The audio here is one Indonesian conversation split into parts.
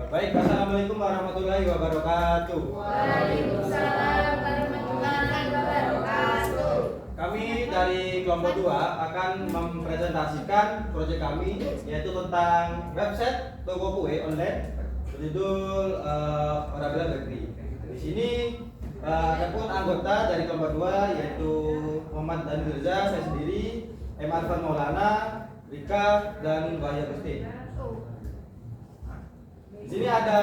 Baik, assalamualaikum warahmatullahi wabarakatuh. Waalaikumsalam warahmatullahi wabarakatuh. Kami dari kelompok 2 akan mempresentasikan proyek kami, yaitu tentang website toko kue online berjudul Orabella Bakery. Di sini ada pun anggota dari kelompok 2 yaitu Muhammad Dani Mirza, saya sendiri, M. Arfan Maulana, Rika, dan Wahya Gusti. Di sini ada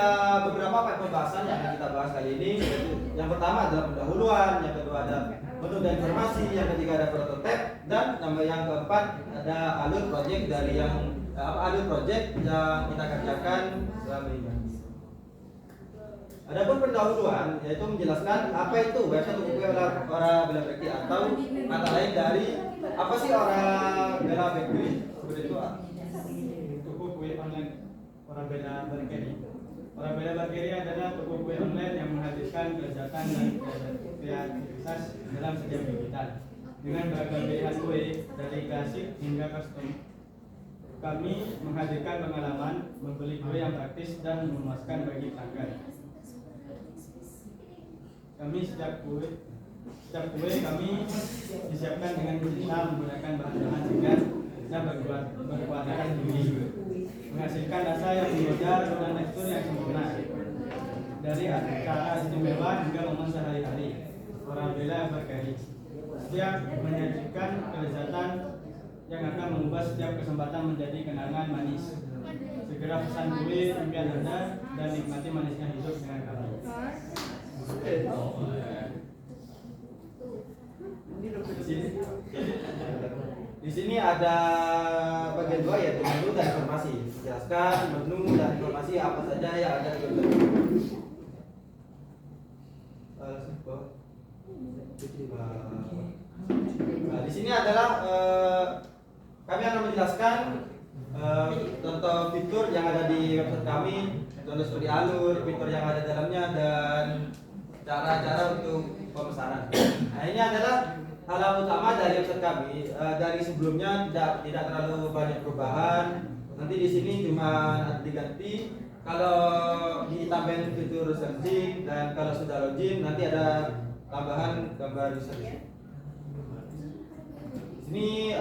beberapa poin pembahasan yang akan kita bahas kali ini. Yang pertama adalah pendahuluan, yang kedua ada bentuk dan informasi, yang ketiga ada prototipe, dan yang keempat ada alur project dari alur project yang kita kerjakan selama ini. Adapun pendahuluan yaitu menjelaskan apa itu website toko kue Orabella Bakery, atau kata lain dari apa sih Orabella Bakery? Seperti itu. Toko kue online Orabella Bakery. Orabella Bakery adalah toko kue online yang menghadirkan kelezatan dan kreativitas dalam setiap digital dengan beragam pilihan kue dari klasik hingga custom. Kami menghadirkan pengalaman membeli kue yang praktis dan memuaskan bagi pelanggan. Setiap kue kami disiapkan dengan cinta menggunakan bahan-bahan segar dan berkualitas tinggi, menghasilkan rasa yang menggoda dan tekstur yang sempurna. Dari acara istimewa hingga momen sehari-hari, Orabella Bakery setiap menyajikan kelezatan yang akan mengubah setiap kesempatan menjadi kenangan manis. Segera pesan kue impian Anda dan nikmati manisnya hidup dengan kami. Di sini ada bagian 2 yaitu menu dan informasi. Jelaskan menu dan informasi apa saja yang ada di website. Nah, di sini adalah kami akan menjelaskan contoh fitur yang ada di website kami, contoh seperti alur, fitur yang ada dalamnya, dan cara-cara untuk pemesanan. Nah, ini adalah hal utama dari website kami. Dari sebelumnya tidak terlalu banyak perubahan. Nanti di sini cuma diganti. Kalau ditambahin fitur searching, dan kalau sudah login nanti ada tambahan gambar user. Ini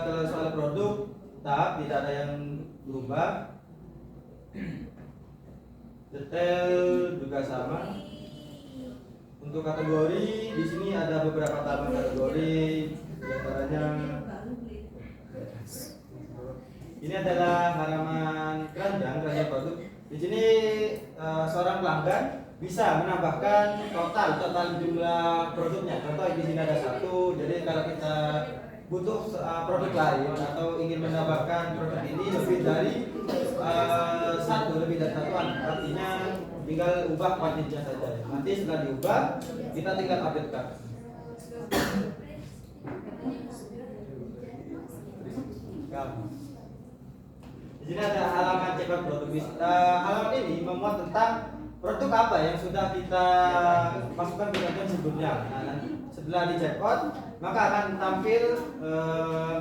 kalau soal produk tidak ada yang berubah. Detail juga sama. Untuk kategori di sini ada beberapa tambahan kategori, diantaranya ini adalah halaman keranjang produk. Di sini seorang pelanggan bisa menambahkan total jumlah produknya. Contoh di sini ada 1. Jadi kalau kita butuh produk lain atau ingin menambahkan produk ini lebih dari 1, artinya tinggal ubah kuantitasnya saja. Nanti setelah diubah kita tinggal updatekan. Di sini ada halaman checkout produk. Halaman ini memuat tentang produk apa yang sudah kita masukkan ke konten sebelumnya. Nah, setelah di checkout maka akan tampil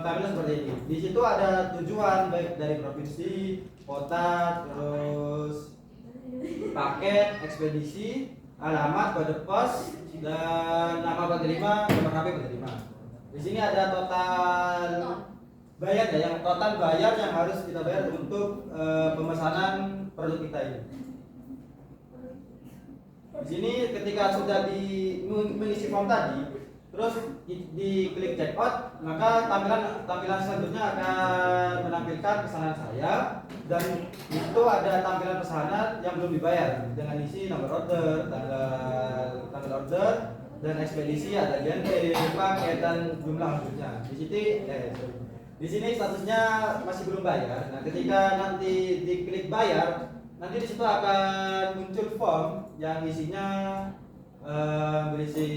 tampilan seperti ini. Di situ ada tujuan baik dari provinsi, kota, terus paket, ekspedisi, alamat, kode pos, dan nama penerima, nomor HP penerima. Di sini ada total bayar yang total bayar yang harus kita bayar untuk pemesanan produk kita ini. Di sini ketika sudah mengisi form tadi, terus di klik checkout, maka tampilan selanjutnya akan menampilkan pesanan saya, dan itu ada tampilan pesanan yang belum dibayar dengan isi nomor order, tanggal order, dan ekspedisi, ada gente, paket, dan jumlah maksudnya. Di sini statusnya masih belum bayar. Nah, ketika nanti diklik bayar, nanti di situ akan muncul form yang isinya berisi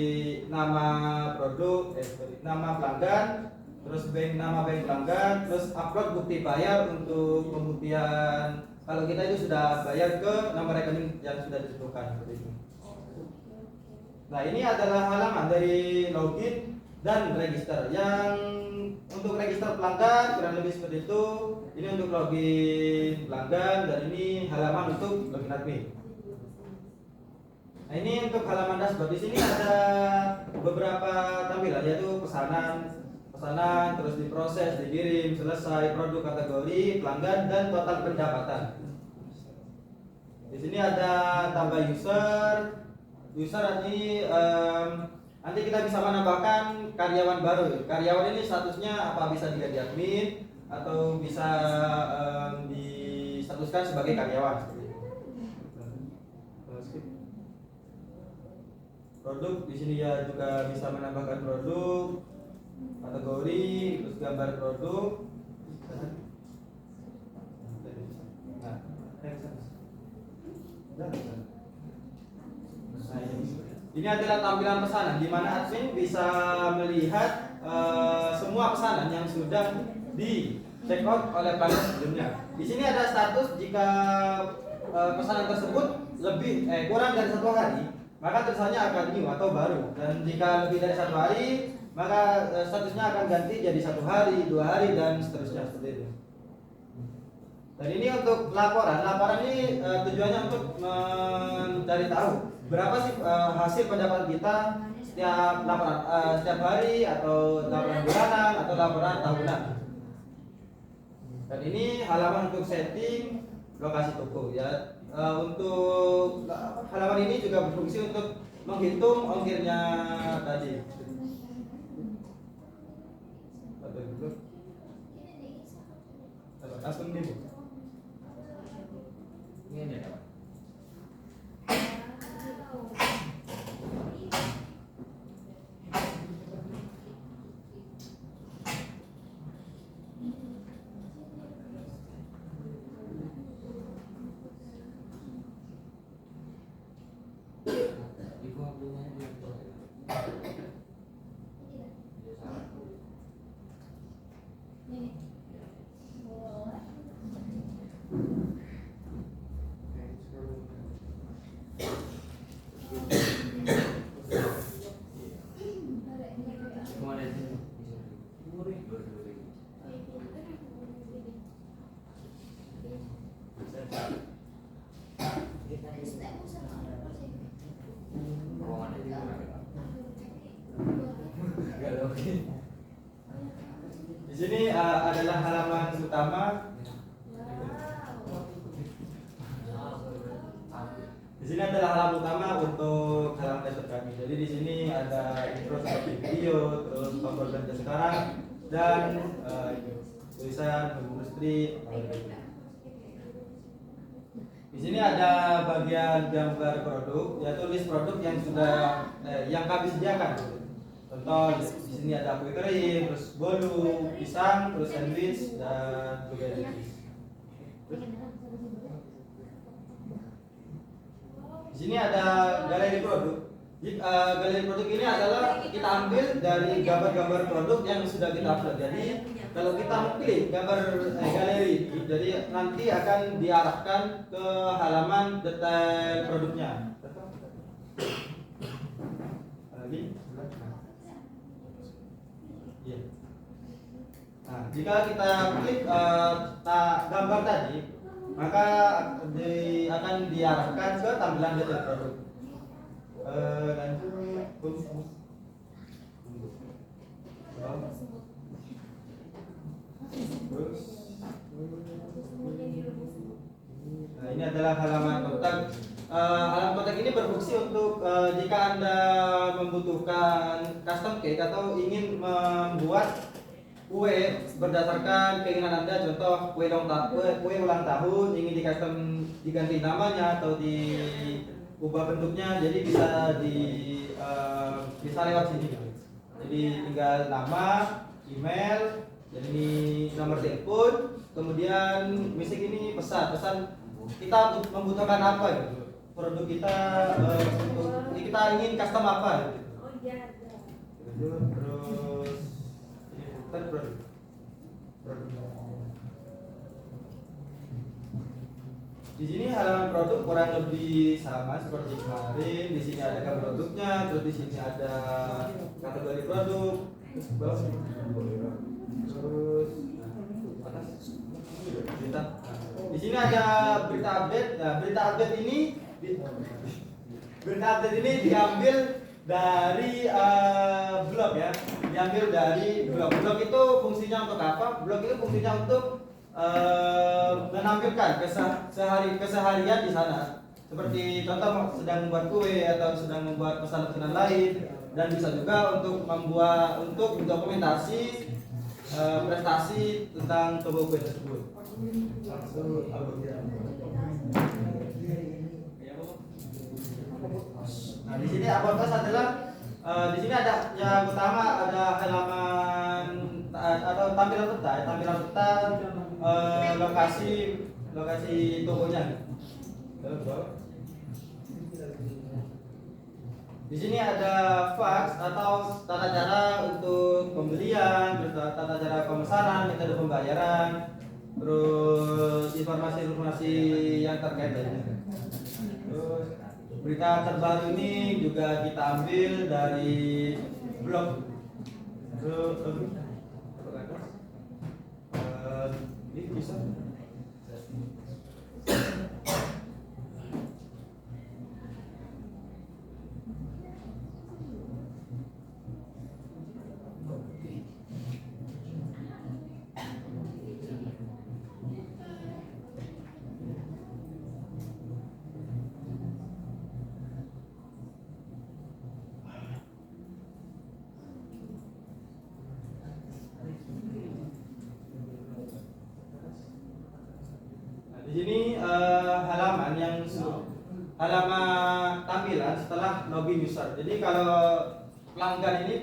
nama produk, nama pelanggan, terus nama bank pelanggan, terus upload bukti bayar untuk pembuktian kalau kita itu sudah bayar ke nomor rekening yang sudah ditentukan seperti itu. Nah, ini adalah halaman dari login dan register. Yang untuk register pelanggan kurang lebih seperti itu. Ini untuk login pelanggan dan ini halaman untuk login admin. Nah, ini untuk halaman dashboard. Di sini ada beberapa tampilan yaitu pesanan, terus diproses, dikirim, selesai, produk, kategori, pelanggan dan total pendapatan. Di sini ada tambah user. User ini nanti kita bisa menambahkan karyawan baru. Karyawan ini statusnya apa bisa diganti admin atau bisa distatuskan sebagai karyawan. Produk di sini ya juga bisa menambahkan produk, kategori, terus gambar produk. Ini adalah tampilan pesanan di mana admin bisa melihat semua pesanan yang sudah di check out oleh pelanggan sebelumnya. Di sini ada status jika pesanan tersebut kurang dari 1 hari, maka tulisannya akan new atau baru. Dan jika lebih dari 1 hari, maka statusnya akan ganti jadi 1 hari, 2 hari dan seterusnya seperti itu. Dan ini untuk laporan. Laporan ini tujuannya untuk mencari tahu berapa sih hasil pendapatan kita setiap laporan setiap hari atau laporan bulanan atau laporan tahunan. Dan ini halaman untuk setting lokasi toko ya. Untuk halaman ini juga berfungsi untuk menghitung ongkirnya tadi. Langsung nih Bu. Ini ada. Di sini adalah halaman utama. Di sini adalah halaman utama untuk halaman dashboard kami. Jadi di sini ada intro seperti video, terus tombol belanja sekarang dan tulisan industri. Di sini ada bagian gambar produk, yaitu list produk yang sudah yang kami sediakan. Contoh di sini ada kue kering, terus bolu, pisang, terus sandwich dan blueberry. Di sini ada galeri produk. Galeri produk ini adalah kita ambil dari gambar-gambar produk yang sudah kita upload. Jadi kalau kita mengklik gambar galeri, jadi nanti akan diarahkan ke halaman detail produknya. Lagi. Ya. Nah, jika kita klik gambar tadi, maka akan diarahkan ke tampilan detail produk. Lanjut. Nah, ini adalah halaman kontak. Halaman kontak ini berfungsi untuk jika Anda membutuhkan custom cake atau ingin membuat kue berdasarkan keinginan Anda, contoh kue ulang tahun ingin diganti namanya atau diubah bentuknya, jadi bisa lewat sini. Jadi tinggal nama, email, jadi ini nomor telepon, kemudian misik ini pesan kita membutuhkan apa gitu. Produk kita kita ingin custom apa gitu. Terus ini produk. Di sini halaman produk kurang lebih sama seperti kemarin. Di sini ada gambar produknya, terus di sini ada kategori produk. Terus Terus atas berita. Di sini ada berita update. Nah, berita update ini diambil dari blog ya. Diambil dari blog. Blog itu fungsinya untuk apa? Blog itu fungsinya untuk menampilkan keseharian di sana. Seperti contoh sedang membuat kue atau sedang membuat pesanan-pesanan lain, dan bisa juga untuk dokumentasi prestasi tentang toko kue tersebut. Nah, di sini about us adalah di sini ada yang utama ada halaman atau tampilan peta lokasi tokonya. Di sini ada fax atau tata cara untuk pembelian, terus tata cara pemesanan, metode pembayaran, terus informasi-informasi yang terkait lainnya. Terus berita terbaru ini juga kita ambil dari blog. Ini bisa. Di sini halaman tampilan setelah login user. Jadi kalau pelanggan ini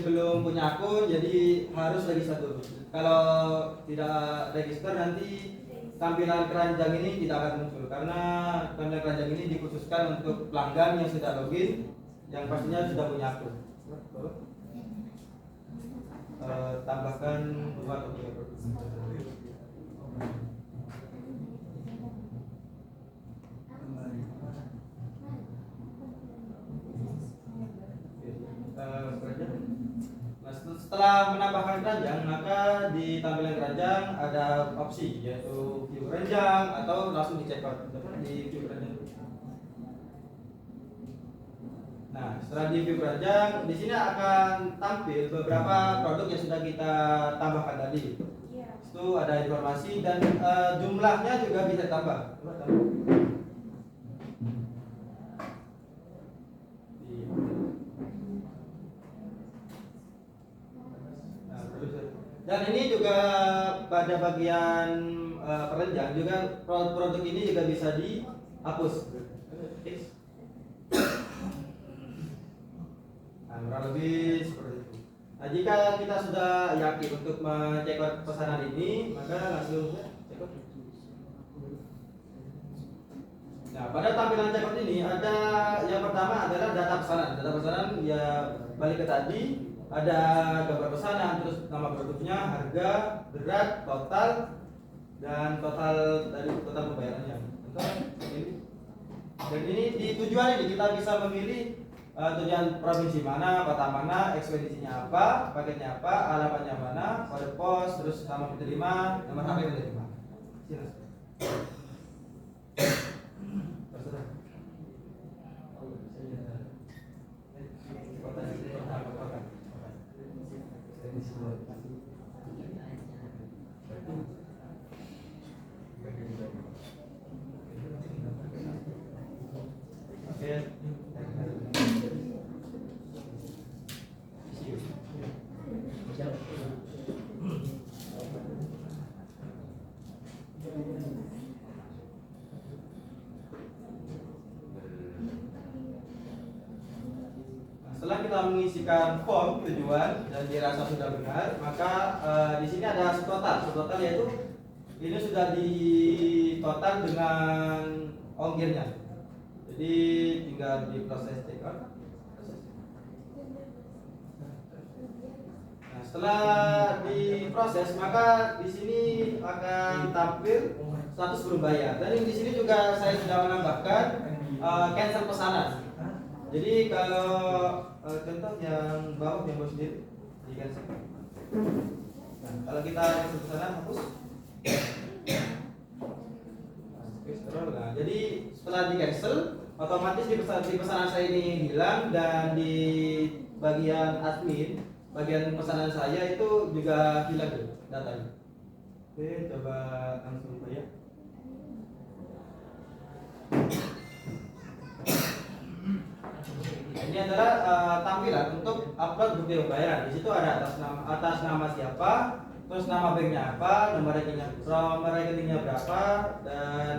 belum punya akun, jadi harus register dulu. Kalau tidak register nanti tampilan keranjang ini tidak akan muncul, karena tampilan keranjang ini dikhususkan untuk pelanggan yang sudah login, yang pastinya sudah punya akun. Tambahkan 2 atau 3 produk. Setelah menambahkan keranjang, maka di tampilan keranjang ada opsi yaitu view keranjang atau langsung di check out di view keranjang. Nah, setelah di view keranjang, di sini akan tampil beberapa produk yang sudah kita tambahkan tadi. Itu ada informasi dan jumlahnya juga bisa ditambah. Dan ini juga pada bagian keranjang juga produk ini juga bisa dihapus. Nah, kurang lebih seperti itu. Nah, jika kita sudah yakin untuk mengecek pesanan ini, maka langsung check out. Nah, pada tampilan check out ini ada yang pertama adalah data pesanan. Data pesanan ya balik ke tadi. Ada gambar pesanan, terus nama produknya, harga, berat, total, dan total pembayarannya. Dan ini di tujuan ini kita bisa memilih tujuan provinsi mana, kota mana, ekspedisinya apa, paketnya apa, alamatnya mana, kode pos, terus nama penerima, nomor HP penerima. Setelah kita mengisikan form tujuan dan dirasa sudah benar, maka di sini ada subtotal. Subtotal yaitu ini sudah di total dengan ongkirnya. Jadi tinggal diproses checkout. Nah, setelah diproses, maka di sini akan tampil status belum bayar. Dan di sini juga saya sudah menambahkan cancel pesanan. Jadi kalau contoh yang bawah yang bos sendiri di cancel. Nah, kalau kita masuk ke sana hapus. Scroll. Nah, jadi setelah di cancel, otomatis di pesanan saya ini hilang, dan di bagian admin, bagian pesanan saya itu juga hilang tuh datanya. Oke, coba langsung saja. Ini adalah tampilan untuk upload bukti pembayaran. Di situ ada atas nama siapa, terus nama banknya apa, nomor rekeningnya berapa, dan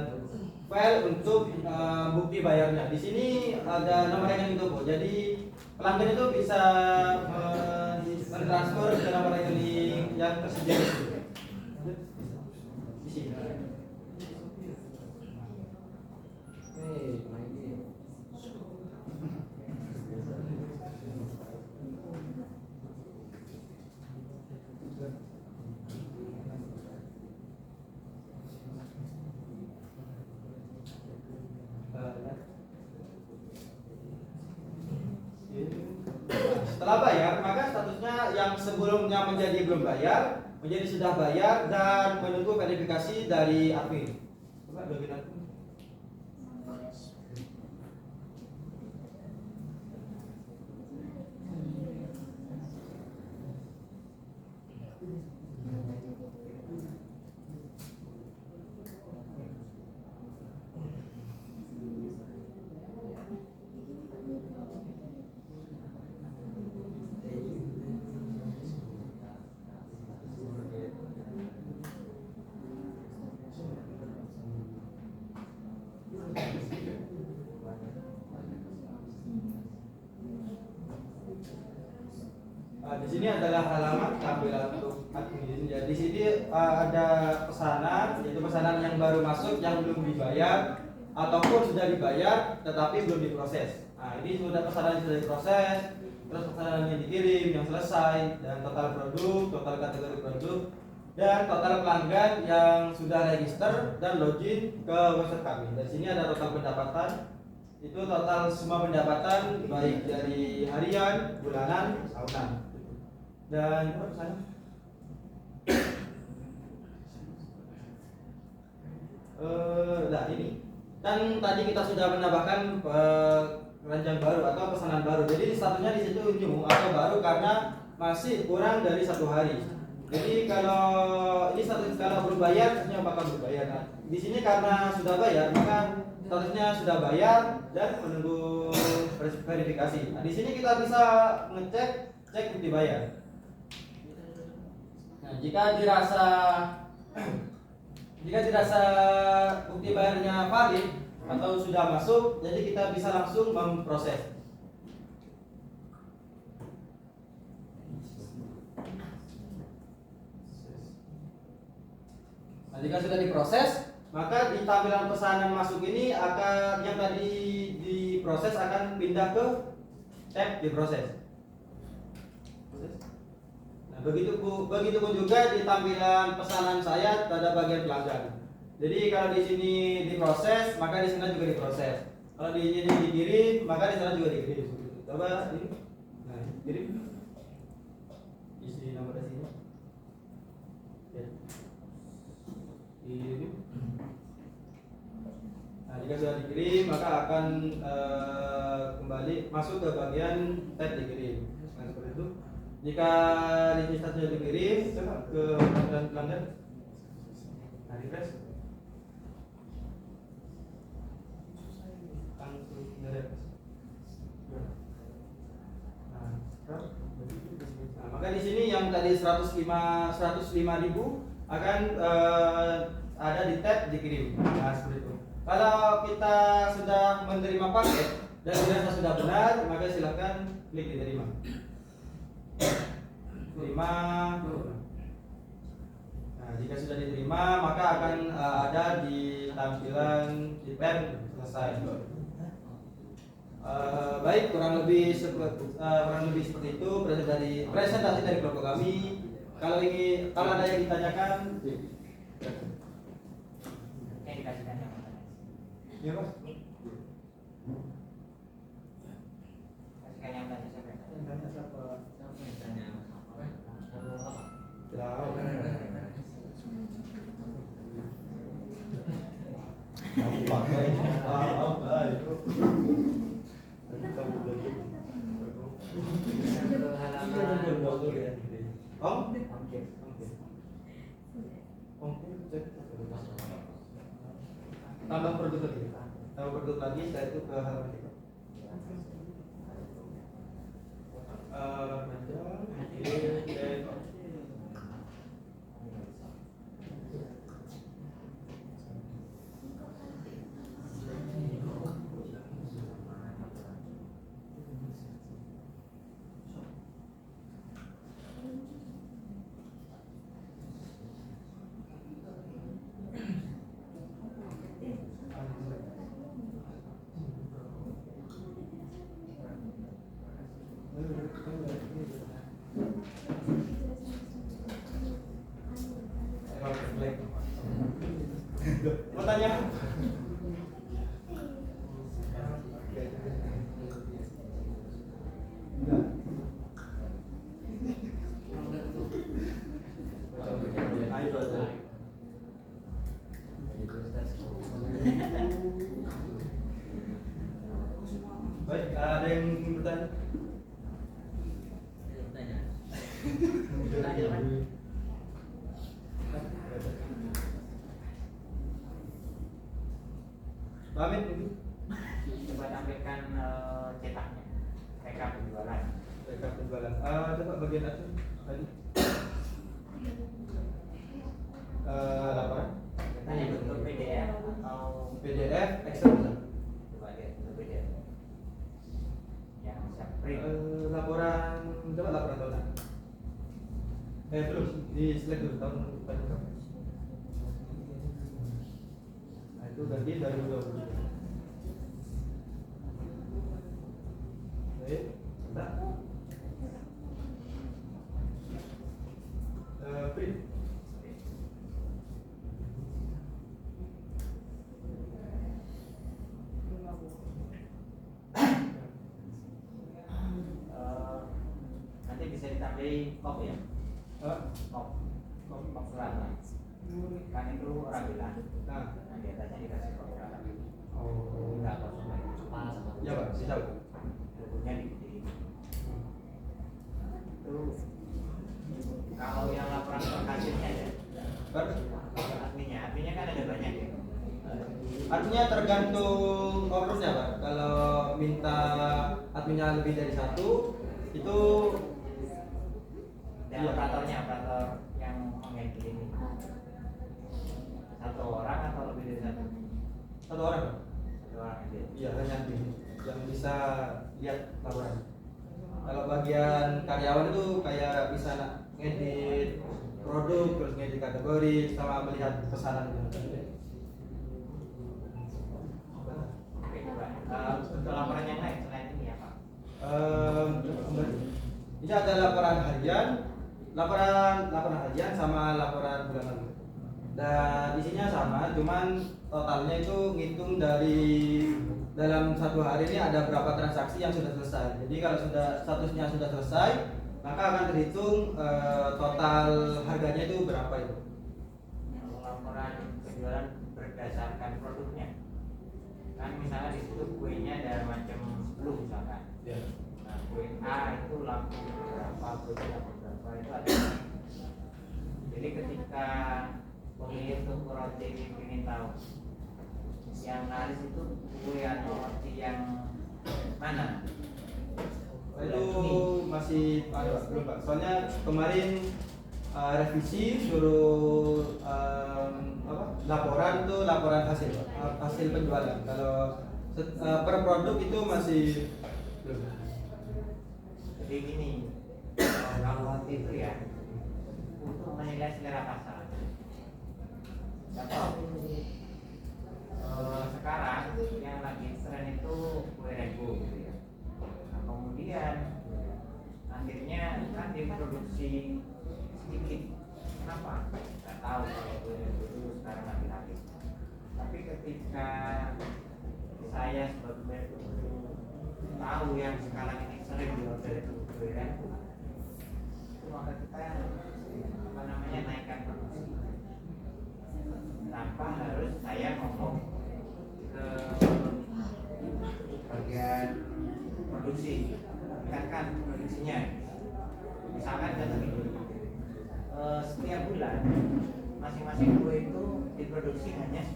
file untuk bukti bayarnya. Di sini ada nomor rekening Toko. Jadi pelanggan itu bisa mentransfer ke nomor rekening yang tersedia di situ. Di sini. Setelah bayar, maka statusnya yang sebelumnya menjadi belum bayar menjadi sudah bayar dan menunggu verifikasi dari admin. Coba bagian admin. Di sini adalah halaman tampilan untuk admin. Ya, di sini ada pesanan, yaitu pesanan yang baru masuk yang belum dibayar ataupun sudah dibayar tetapi belum diproses. Nah, ini sudah pesanan yang sudah diproses, terus pesanan yang dikirim, yang selesai, dan total produk, total kategori produk, dan total pelanggan yang sudah register dan login ke website kami. Dari sini ada total pendapatan. Itu total semua pendapatan baik dari harian, bulanan, tahunan. Dan nah ini kan tadi kita sudah menambahkan keranjang baru atau pesanan baru. Jadi statusnya di situ new atau baru karena masih kurang dari 1 hari. Jadi kalau ini status kalau belum bayar, statusnya bakal berbayar. Nah, di sini karena sudah bayar, maka statusnya sudah bayar dan menunggu verifikasi. Nah, di sini kita bisa cek bukti bayar. Nah, jika dirasa bukti bayarnya valid atau sudah masuk, jadi kita bisa langsung memproses. Nah, jika sudah diproses, maka di tampilan pesanan masuk ini yang tadi diproses akan pindah ke tab diproses. Nah, begitupun juga di tampilan pesanan saya pada bagian pelanggan. Jadi kalau di sini diproses, maka di sana juga diproses. Kalau di sini dikirim, maka di sana juga dikirim. Coba ini, nah kirim, isi nomor sini. Ya. Kirim. Nah, jika sudah dikirim, maka akan kembali masuk ke bagian tab dikirim. Nah, seperti itu. Jika list sudah dikirim, coba ke pelanggan. Nah, refresh. Nah, maka di sini yang tadi 105.000 akan ada di tab dikirim. Nah, seperti itu. Kalau kita sudah menerima paket dan dirasa sudah benar, maka silakan klik diterima. Terima. Nah, jika sudah diterima, maka akan ada di tampilan di tab selesai. Baik, kurang lebih seperti itu presentasi dari kelompok kami. Kalau ada yang ditanyakan, ya Mas. Tahu. Ongkir. Ongkir. Ongkir. Tambah produk lagi. Tambah produk lagi, setelah itu ke halaman 3. Mau tanya? Baik, ada yang ingin bertanya? Pamit mungkin. Coba tampilkan cetaknya, rekap penjualan. Rekap penjualan. Coba bagian atas tadi. Laporan. Tanya bentuk PDF atau PDF, Excel bisa. coba lihat bentuk PDF. Yang bisa print. Laporan, coba laporan tahunan. Belum, di slide dulu tahun depan. Nah, itu ganti dari 2020. Baik, bentar. Print. Nanti bisa ditambahin kop ya, kop surat. Kan itu orang bilang. Nah, Nah di atasnya dikasih kop surat. oh, Enggak kosong. ya Pak, bisa. Logonya di itu kalau yang laporan hasilnya ya. Adminnya kan ada banyak ya. Artinya tergantung ordernya Pak. Kalau minta adminnya lebih dari satu, itu Dan iya. operator yang menghandle ini satu orang atau lebih dari satu? Satu orang Pak. Satu orang aja. Iya, hanya admin yang bisa lihat laporan. Kalau bagian karyawan itu kayak bisa ngedit produk, terus ngedit kategori, sama melihat pesanan gitu. Oke, coba. Untuk laporan yang lain selain ini apa? Ini ada laporan harian sama laporan bulanan. Dan isinya sama, cuman totalnya itu ngitung dari dalam satu hari ini ada berapa transaksi yang sudah selesai. Jadi kalau sudah statusnya sudah selesai, maka akan terhitung total harganya itu berapa itu. Kalau laporan penjualan berdasarkan produknya, kan misalnya di situ kuenya ada macam 10 misalkan. Ya. Nah, kue A itu laku berapa, kue B laku berapa itu ada. Jadi ketika pemilik toko roti ini ingin tahu yang laris itu kue atau roti yang mana? Itu masih belum Pak. Soalnya kemarin revisi suruh laporan tuh laporan hasil hasil penjualan. Kalau per produk itu masih belum. Jadi gini, kalau roti itu ya untuk menilai selera pasar. Contoh, sekarang yang lagi tren itu kue rego gitu ya. Nah, kemudian akhirnya kan diproduksi sedikit. Kenapa? Nggak tahu kalau kue rego itu sekarang lagi habis. Tapi ketika saya sebagai tahu yang sekarang ini sering diorder itu kue rego, itu maka kita naikkan produksi tanpa harus saya ngomong ke bagian produksi, tingkatkan produksinya. Misalkan kan begini,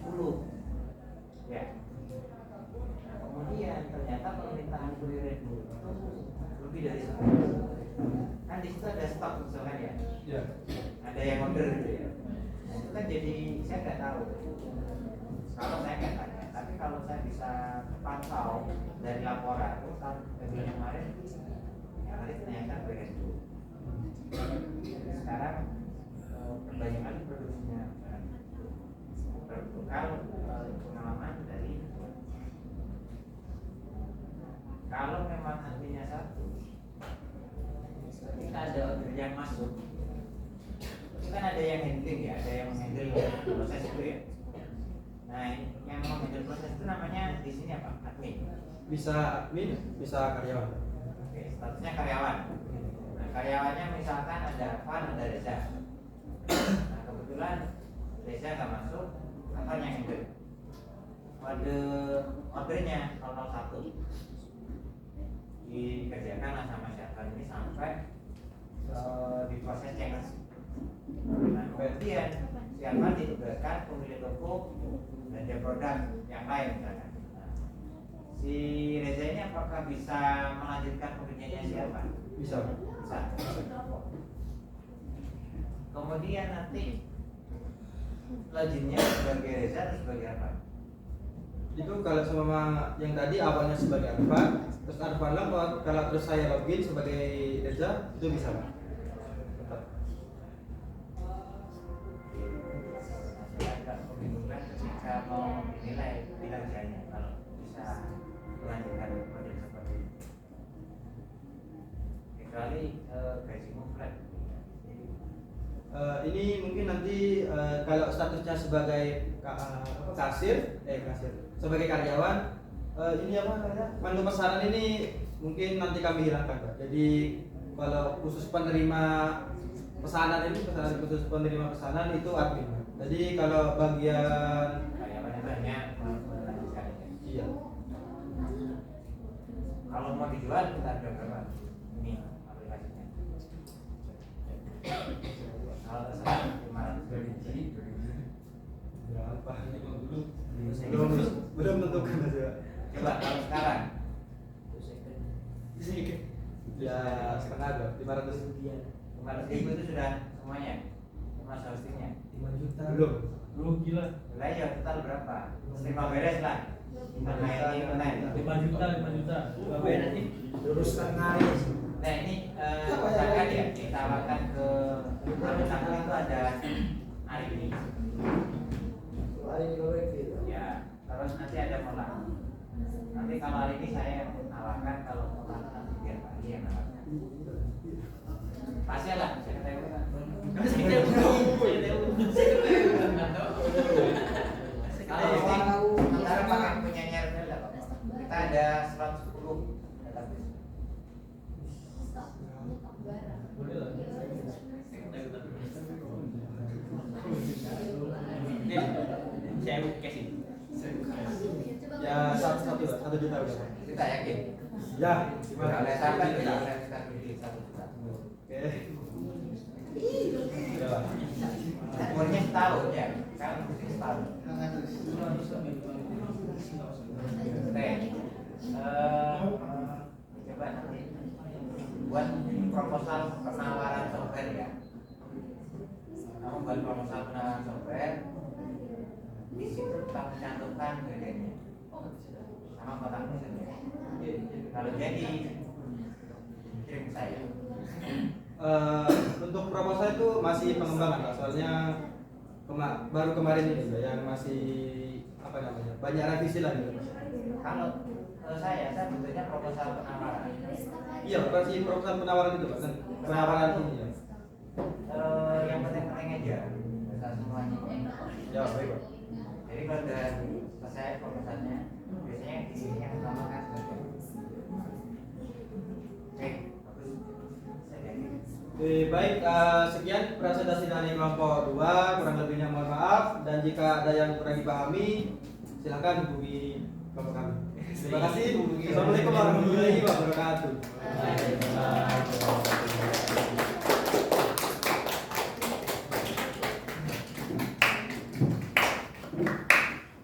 10. Ya. Nah, kemudian ternyata permintaan kurir itu lebih dari 10. Kan di situ ada stok misalkan ya. Iya. Ada yang order gitu ya. Nah, itu kan jadi saya nggak tahu. Kalau saya nggak tanya, tapi kalau saya bisa pantau dari laporan, kan bulan kemarin yang hari ternyata beres dulu. Sekarang kebanyakan produksinya kalau pengalaman dari kalau memang nantinya satu, ketika ada order yang masuk, itu kan ada yang handling ya, ada yang handle proses itu ya. Nah, yang menghandle proses itu namanya di sini apa? Admin. Bisa admin, bisa karyawan. Oke, statusnya karyawan. Nah, karyawannya misalkan ada Van, ada Reza. Nah, kebetulan Reza nggak masuk, Van yang handle. Pada ordernya 001 dikerjakan sama Syafan ini sampai diproses checklist. Nah, kemudian Syafan ditugaskan pemilik toko dan dia produk yang lain misalkan. Nah, si Reza ini apakah bisa melanjutkan pekerjaannya siapa? Bisa. Bisa. Kemudian nanti selanjutnya sebagai Reza atau sebagai apa? Itu kalau sama yang tadi awalnya sebagai Arfan, terus Arfan lah kalau terus saya login sebagai Reza, itu bisa Pak? Tetap. Saya agak kebingungan ketika mau dinilai kinerjanya kalau bisa melanjutkan model seperti ini. Kecuali gajimu flat. Ini mungkin nanti kalau statusnya sebagai kasir, sebagai karyawan, ini apa namanya? Menu pesanan ini mungkin nanti kami hilangkan Pak. Jadi kalau khusus penerima pesanan ini, pesanan khusus penerima pesanan itu admin. Jadi kalau bagian Karyawannya banyak melanjutkan. iya. Kalau mau dijual kita ada berapa? Ini aplikasinya. Kalau terserah 500 biji. Berapa? Belum tentukan aja. Coba kalau sekarang Ya setengah dong, 500 500.000 itu sudah semuanya, masa hostingnya. 5 juta. belum. Gila. Lah ya total berapa? 5 beres lah. 5 ini online. 5 juta. 5 beres nih. Lurus setengah. Nah ini misalkan ya ditawarkan ke tamu itu ada hari ini. Ya, terus nanti ada mola. Nanti kalau hari ini saya yang menawarkan, kalau mola nanti biar Pak Ali yang menawarkan. Pasti lah, saya kalau antara pakai punya nyarnya ada Pak. Kita ada 110 database. Boleh lah. Saya kasih. Ya satu juta udah Pak. Kita yakin. Ya. Kalau ada sahabat kita pilih 1 juta. Oke. Ya. Umurnya setahun ya, kan mesti setahun. Oke, coba nanti buat proposal penawaran software ya. Kamu buat proposal penawaran software, di situ kita mencantumkan BDN-nya sama kotak pesannya. Kalau jadi kirim saya. Untuk proposal itu masih pengembangan Pak, soalnya baru kemarin ini Pak, yang masih apa namanya banyak revisi lah gitu. Kalau saya bentuknya proposal penawaran. Iya, versi proposal penawaran itu Pak, kan penawaran ini ya. Yang penting-penting aja, bisa semuanya. Ya baik Pak. Jadi kalau udah selesai proposalnya, biasanya di sini yang pertama kan sebagai oke, bagus. Saya yakin. Oke, baik, sekian presentasi dari kelompok 2, kurang lebihnya mohon maaf, dan jika ada yang kurang dipahami silakan hubungi kelompok kami. Terima kasih. Assalamualaikum warahmatullahi wabarakatuh.